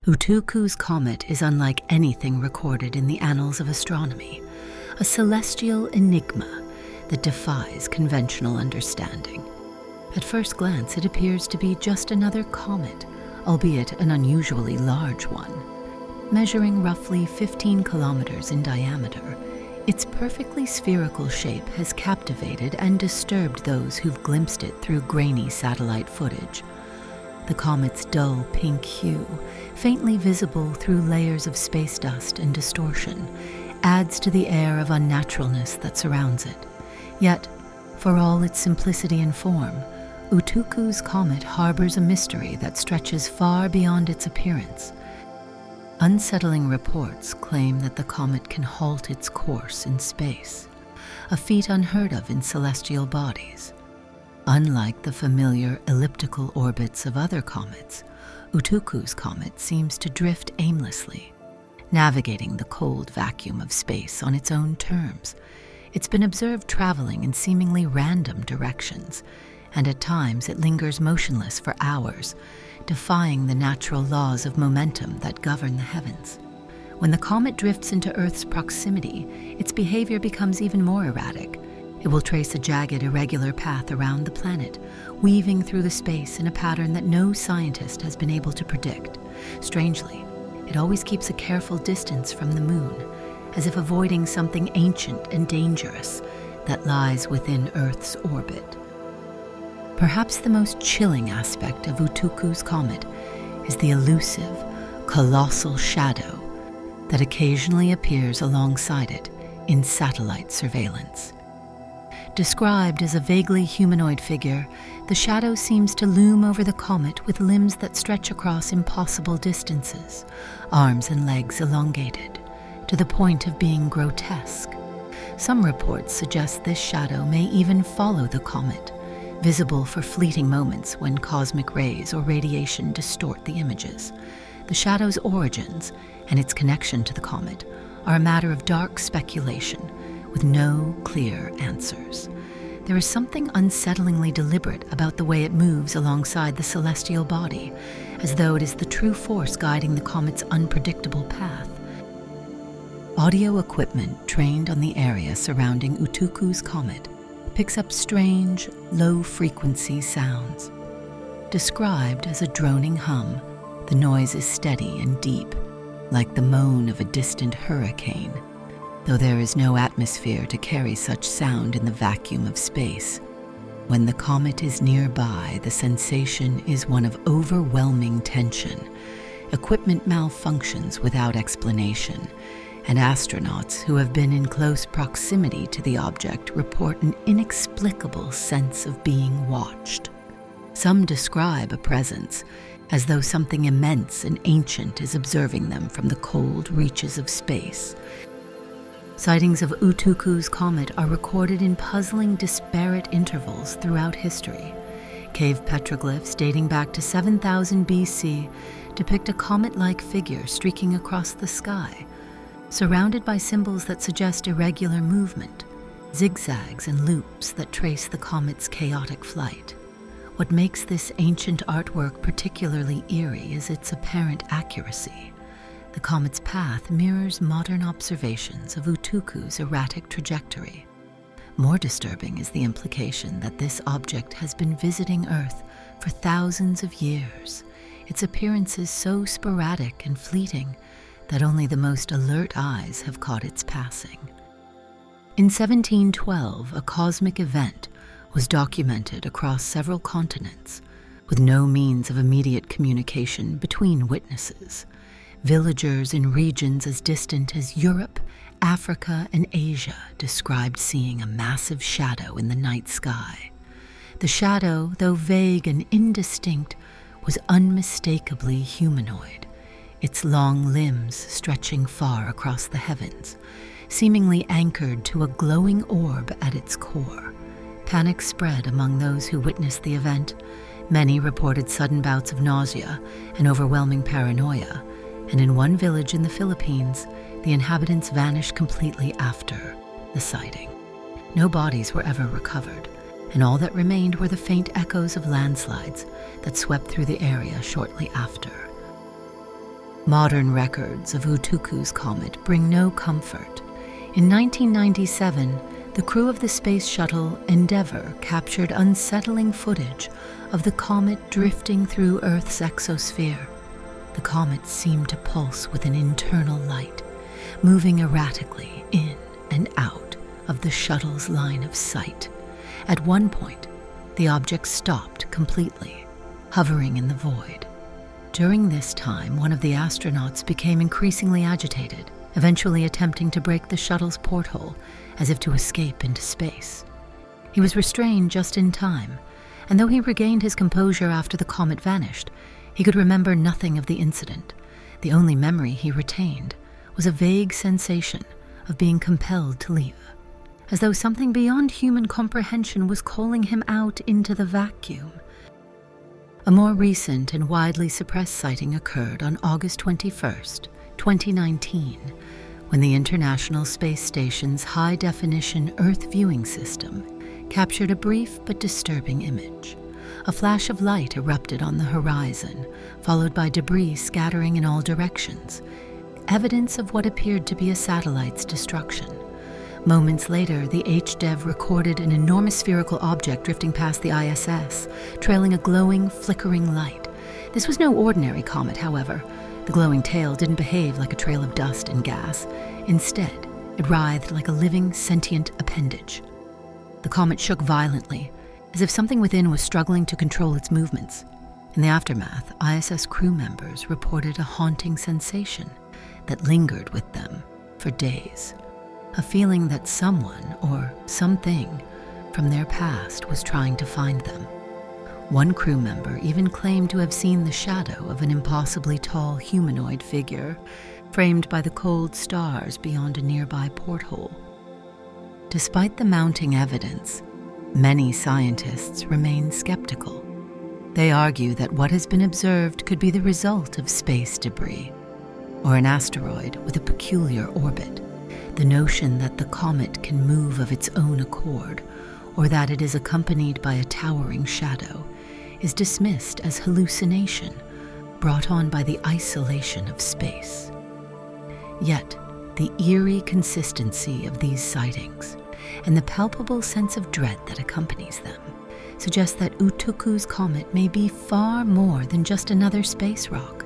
Utukku's comet is unlike anything recorded in the annals of astronomy, a celestial enigma that defies conventional understanding. At first glance, it appears to be just another comet, albeit an unusually large one. Measuring roughly 15 kilometers in diameter, its perfectly spherical shape has captivated and disturbed those who've glimpsed it through grainy satellite footage. The comet's dull pink hue, faintly visible through layers of space dust and distortion, adds to the air of unnaturalness that surrounds it. Yet, for all its simplicity and form, Utukku's comet harbors a mystery that stretches far beyond its appearance. Unsettling reports claim that the comet can halt its course in space, a feat unheard of in celestial bodies. Unlike the familiar elliptical orbits of other comets, Utukku's comet seems to drift aimlessly, navigating the cold vacuum of space on its own terms. It's been observed traveling in seemingly random directions, and at times it lingers motionless for hours, defying the natural laws of momentum that govern the heavens. When the comet drifts into Earth's proximity, its behavior becomes even more erratic. It will trace a jagged, irregular path around the planet, weaving through the space in a pattern that no scientist has been able to predict. Strangely, it always keeps a careful distance from the moon, as if avoiding something ancient and dangerous that lies within Earth's orbit. Perhaps the most chilling aspect of Utukku's comet is the elusive, colossal shadow that occasionally appears alongside it in satellite surveillance. Described as a vaguely humanoid figure, the shadow seems to loom over the comet with limbs that stretch across impossible distances, arms and legs elongated, to the point of being grotesque. Some reports suggest this shadow may even follow the comet, visible for fleeting moments when cosmic rays or radiation distort the images. The shadow's origins and its connection to the comet are a matter of dark speculation, with no clear answers. There is something unsettlingly deliberate about the way it moves alongside the celestial body, as though it is the true force guiding the comet's unpredictable path. Audio equipment trained on the area surrounding Utukku's comet picks up strange, low-frequency sounds. Described as a droning hum, the noise is steady and deep, like the moan of a distant hurricane, though there is no atmosphere to carry such sound in the vacuum of space. When the comet is nearby, the sensation is one of overwhelming tension. Equipment malfunctions without explanation, and astronauts who have been in close proximity to the object report an inexplicable sense of being watched. Some describe a presence as though something immense and ancient is observing them from the cold reaches of space. Sightings of Utukku's comet are recorded in puzzling, disparate intervals throughout history. Cave petroglyphs dating back to 7000 BC depict a comet-like figure streaking across the sky, surrounded by symbols that suggest irregular movement, zigzags and loops that trace the comet's chaotic flight. What makes this ancient artwork particularly eerie is its apparent accuracy. The comet's path mirrors modern observations of Utukku's erratic trajectory. More disturbing is the implication that this object has been visiting Earth for thousands of years, its appearance is so sporadic and fleeting that only the most alert eyes have caught its passing. In 1712, a cosmic event was documented across several continents, with no means of immediate communication between witnesses. Villagers in regions as distant as Europe, Africa, and Asia described seeing a massive shadow in the night sky. The shadow, though vague and indistinct, was unmistakably humanoid, its long limbs stretching far across the heavens, seemingly anchored to a glowing orb at its core. Panic spread among those who witnessed the event. Many reported sudden bouts of nausea and overwhelming paranoia, and in one village in the Philippines, the inhabitants vanished completely after the sighting. No bodies were ever recovered, and all that remained were the faint echoes of landslides that swept through the area shortly after. Modern records of Utukku's comet bring no comfort. In 1997, the crew of the space shuttle Endeavour captured unsettling footage of the comet drifting through Earth's exosphere. The comet seemed to pulse with an internal light, moving erratically in and out of the shuttle's line of sight. At one point, the object stopped completely, hovering in the void. During this time, one of the astronauts became increasingly agitated, eventually attempting to break the shuttle's porthole as if to escape into space. He was restrained just in time, and though he regained his composure after the comet vanished, he could remember nothing of the incident. The only memory he retained was a vague sensation of being compelled to leave, as though something beyond human comprehension was calling him out into the vacuum. A more recent and widely suppressed sighting occurred on August 21st, 2019, when the International Space Station's high-definition Earth viewing system captured a brief but disturbing image. A flash of light erupted on the horizon, followed by debris scattering in all directions, evidence of what appeared to be a satellite's destruction. Moments later, the HDEV recorded an enormous spherical object drifting past the ISS, trailing a glowing, flickering light. This was no ordinary comet, however. The glowing tail didn't behave like a trail of dust and gas. Instead, it writhed like a living, sentient appendage. The comet shook violently, as if something within was struggling to control its movements. In the aftermath, ISS crew members reported a haunting sensation that lingered with them for days. A feeling that someone or something from their past was trying to find them. One crew member even claimed to have seen the shadow of an impossibly tall humanoid figure, framed by the cold stars beyond a nearby porthole. Despite the mounting evidence, many scientists remain skeptical. They argue that what has been observed could be the result of space debris, or an asteroid with a peculiar orbit. The notion that the comet can move of its own accord, or that it is accompanied by a towering shadow, is dismissed as hallucination brought on by the isolation of space. Yet, the eerie consistency of these sightings and the palpable sense of dread that accompanies them suggests that Utukku's comet may be far more than just another space rock.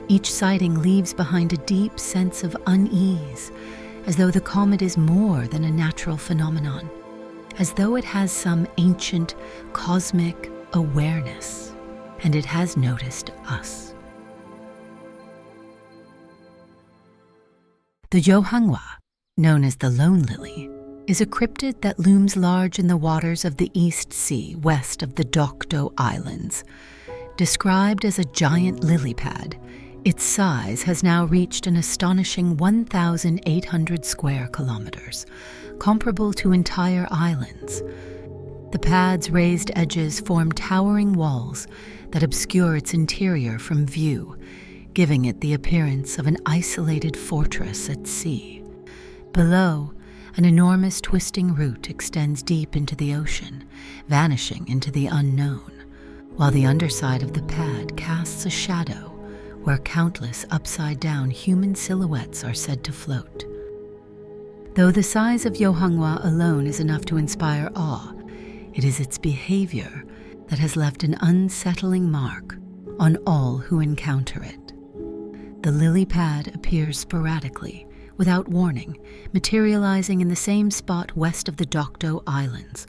Each sighting leaves behind a deep sense of unease, as though the comet is more than a natural phenomenon, as though it has some ancient cosmic awareness, and it has noticed us. The Yohangwa, known as the Lone Lily, is a cryptid that looms large in the waters of the East Sea west of the Dokdo Islands. Described as a giant lily pad, its size has now reached an astonishing 1,800 square kilometers, comparable to entire islands. The pad's raised edges form towering walls that obscure its interior from view, giving it the appearance of an isolated fortress at sea. Below, an enormous twisting route extends deep into the ocean, vanishing into the unknown, while the underside of the pad casts a shadow where countless upside-down human silhouettes are said to float. Though the size of Yohangwa alone is enough to inspire awe, it is its behavior that has left an unsettling mark on all who encounter it. The lily pad appears sporadically, without warning, materializing in the same spot west of the Dokdo Islands,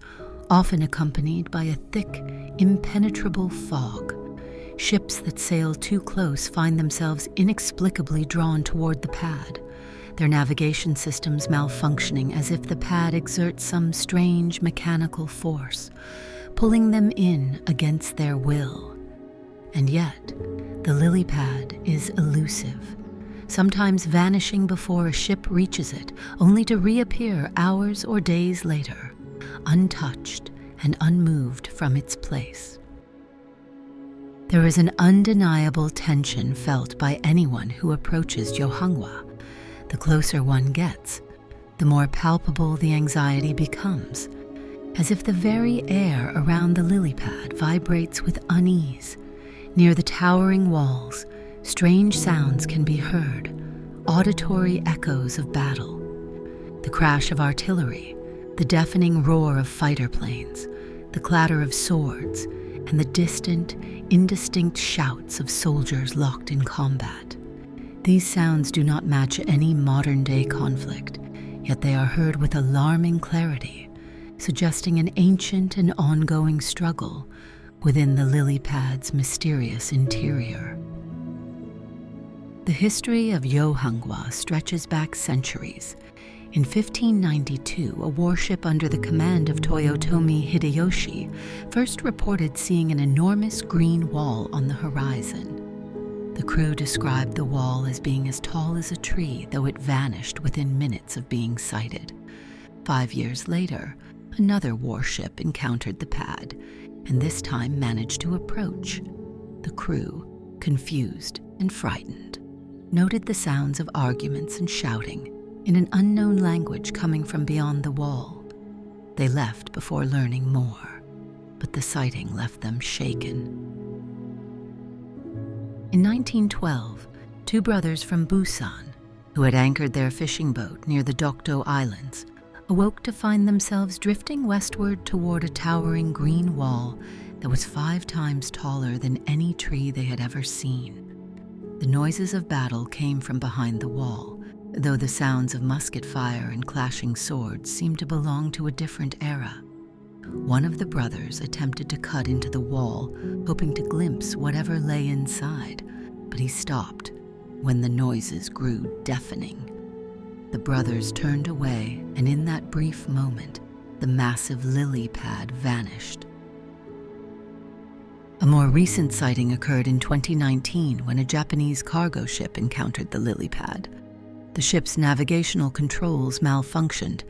often accompanied by a thick, impenetrable fog. Ships that sail too close find themselves inexplicably drawn toward the pad, their navigation systems malfunctioning as if the pad exerts some strange mechanical force, pulling them in against their will. And yet, the lily pad is elusive, sometimes vanishing before a ship reaches it, only to reappear hours or days later, untouched and unmoved from its place. There is an undeniable tension felt by anyone who approaches Yohangwa. The closer one gets, the more palpable the anxiety becomes, as if the very air around the lily pad vibrates with unease. Near the towering walls, strange sounds can be heard, auditory echoes of battle. The crash of artillery, the deafening roar of fighter planes, the clatter of swords, and the distant, indistinct shouts of soldiers locked in combat. These sounds do not match any modern-day conflict, yet they are heard with alarming clarity, suggesting an ancient and ongoing struggle within the lily pad's mysterious interior. The history of Yohangwa stretches back centuries. In 1592, a warship under the command of Toyotomi Hideyoshi first reported seeing an enormous green wall on the horizon. The crew described the wall as being as tall as a tree, though it vanished within minutes of being sighted. 5 years later, another warship encountered the pad, and this time managed to approach. The crew, confused and frightened, noted the sounds of arguments and shouting in an unknown language coming from beyond the wall. They left before learning more, but the sighting left them shaken. In 1912, 2 brothers from Busan, who had anchored their fishing boat near the Dokdo Islands, awoke to find themselves drifting westward toward a towering green wall that was 5 times taller than any tree they had ever seen. The noises of battle came from behind the wall, though the sounds of musket fire and clashing swords seemed to belong to a different era. One of the brothers attempted to cut into the wall, hoping to glimpse whatever lay inside, but he stopped when the noises grew deafening. The brothers turned away, and in that brief moment, the massive lily pad vanished. A more recent sighting occurred in 2019 when a Japanese cargo ship encountered the lily pad. The ship's navigational controls malfunctioned,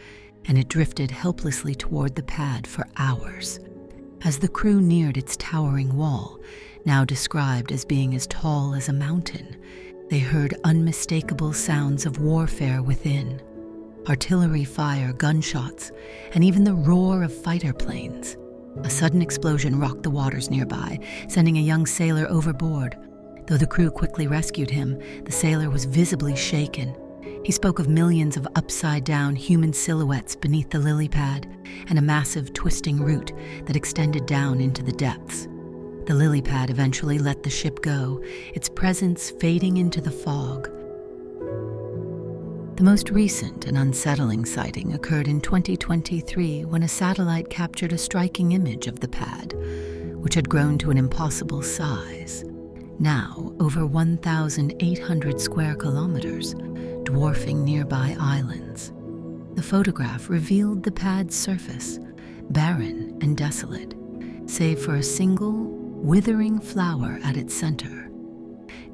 and it drifted helplessly toward the pad for hours. As the crew neared its towering wall, now described as being as tall as a mountain, they heard unmistakable sounds of warfare within. Artillery fire, gunshots, and even the roar of fighter planes. A sudden explosion rocked the waters nearby, sending a young sailor overboard. Though the crew quickly rescued him, the sailor was visibly shaken. He spoke of millions of upside-down human silhouettes beneath the lily pad and a massive twisting route that extended down into the depths. The lily pad eventually let the ship go, its presence fading into the fog. The most recent and unsettling sighting occurred in 2023 when a satellite captured a striking image of the pad, which had grown to an impossible size. Now, over 1,800 square kilometers, dwarfing nearby islands. The photograph revealed the pad's surface, barren and desolate, save for a single, withering flower at its center.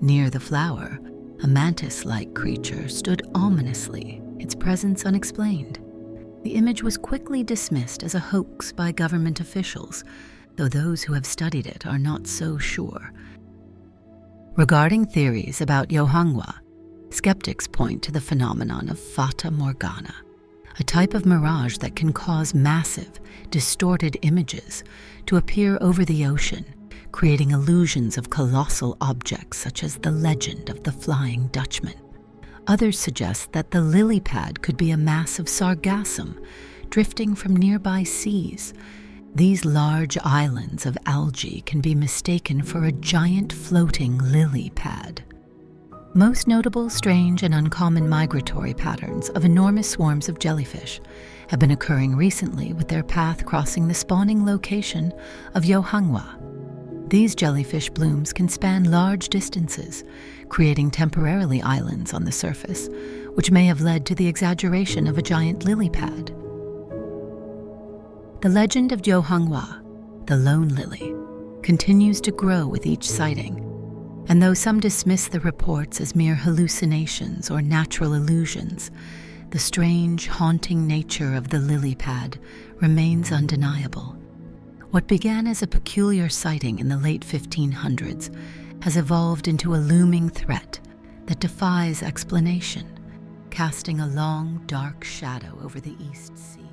Near the flower, a mantis-like creature stood ominously, its presence unexplained. The image was quickly dismissed as a hoax by government officials, though those who have studied it are not so sure. Regarding theories about Yohangwa, skeptics point to the phenomenon of fata morgana, a type of mirage that can cause massive, distorted images to appear over the ocean, creating illusions of colossal objects such as the legend of the Flying Dutchman. Others suggest that the lily pad could be a mass of sargassum drifting from nearby seas. These large islands of algae can be mistaken for a giant floating lily pad. Most notable, strange, and uncommon migratory patterns of enormous swarms of jellyfish have been occurring recently, with their path crossing the spawning location of Yohangwa. These jellyfish blooms can span large distances, creating temporarily islands on the surface, which may have led to the exaggeration of a giant lily pad. The legend of Yohangwa, the lone lily, continues to grow with each sighting, and though some dismiss the reports as mere hallucinations or natural illusions, the strange, haunting nature of the lily pad remains undeniable. What began as a peculiar sighting in the late 1500s has evolved into a looming threat that defies explanation, casting a long, dark shadow over the East Sea.